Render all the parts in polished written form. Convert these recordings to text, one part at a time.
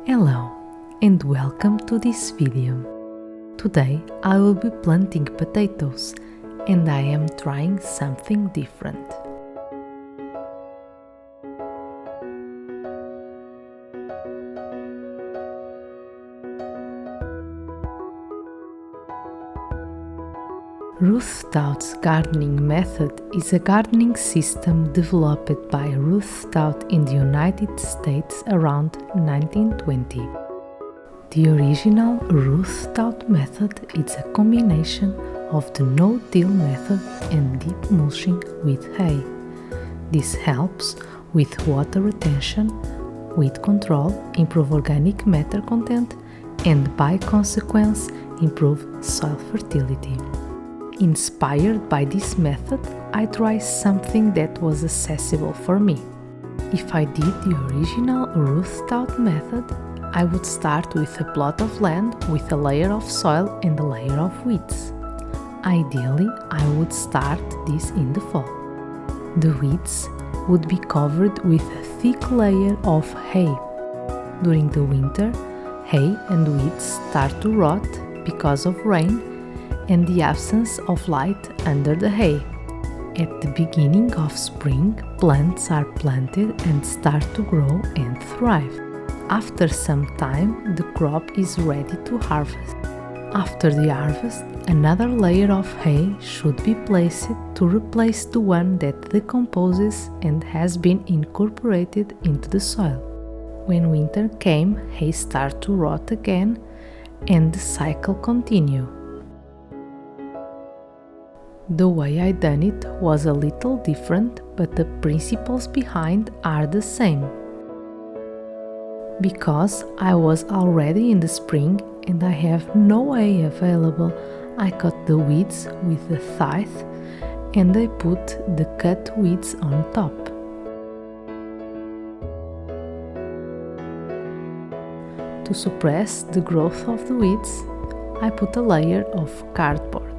Hello and welcome to this video. Today I will be planting potatoes and I am trying something different. Ruth Stout's gardening method is a gardening system developed by Ruth Stout in the United States around 1920. The original Ruth Stout method is a combination of the no-till method and deep mulching with hay. This helps with water retention, weed control, improve organic matter content, and by consequence improve soil fertility. Inspired by this method, I tried something that was accessible for me. If I did the original Ruth Stout method, I would start with a plot of land with a layer of soil and a layer of weeds. Ideally, I would start this in the fall. The weeds would be covered with a thick layer of hay. During the winter, hay and weeds start to rot because of rain and the absence of light under the hay. At the beginning of spring, plants are planted and start to grow and thrive. After some time, the crop is ready to harvest. After the harvest, another layer of hay should be placed to replace the one that decomposes and has been incorporated into the soil. When winter came, hay started to rot again and the cycle continued. The way I done it was a little different, but the principles behind are the same. Because I was already in the spring and I have no hay available, I cut the weeds with a scythe and I put the cut weeds on top. To suppress the growth of the weeds, I put a layer of cardboard.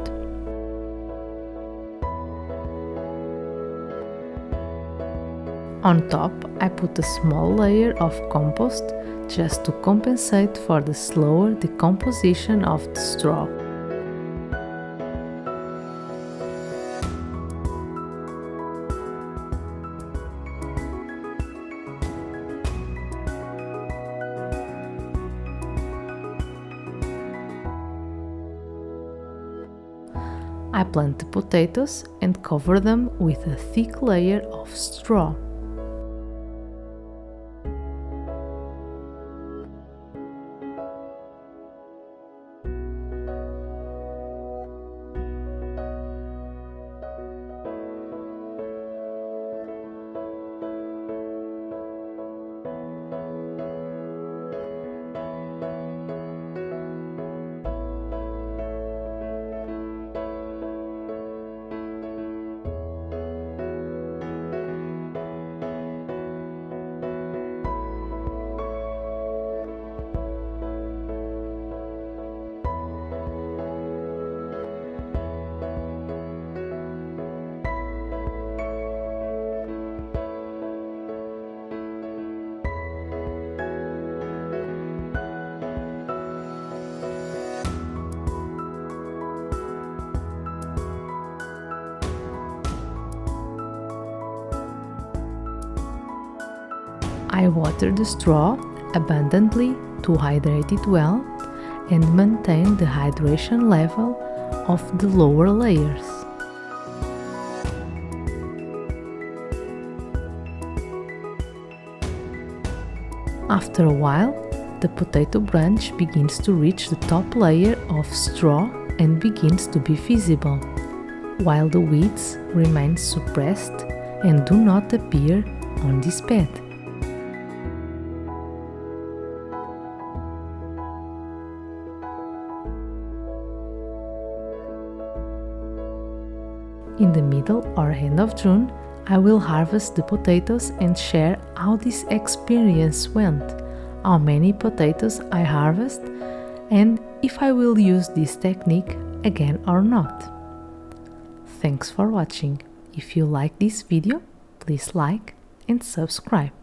On top, I put a small layer of compost just to compensate for the slower decomposition of the straw. I plant the potatoes and cover them with a thick layer of straw. I water the straw abundantly to hydrate it well and maintain the hydration level of the lower layers. After a while, the potato branch begins to reach the top layer of straw and begins to be visible, while the weeds remain suppressed and do not appear on this bed. In the middle or end of June, I will harvest the potatoes and share how this experience went, how many potatoes I harvest, and if I will use this technique again or not. Thanks for watching. If you like this video, please like and subscribe.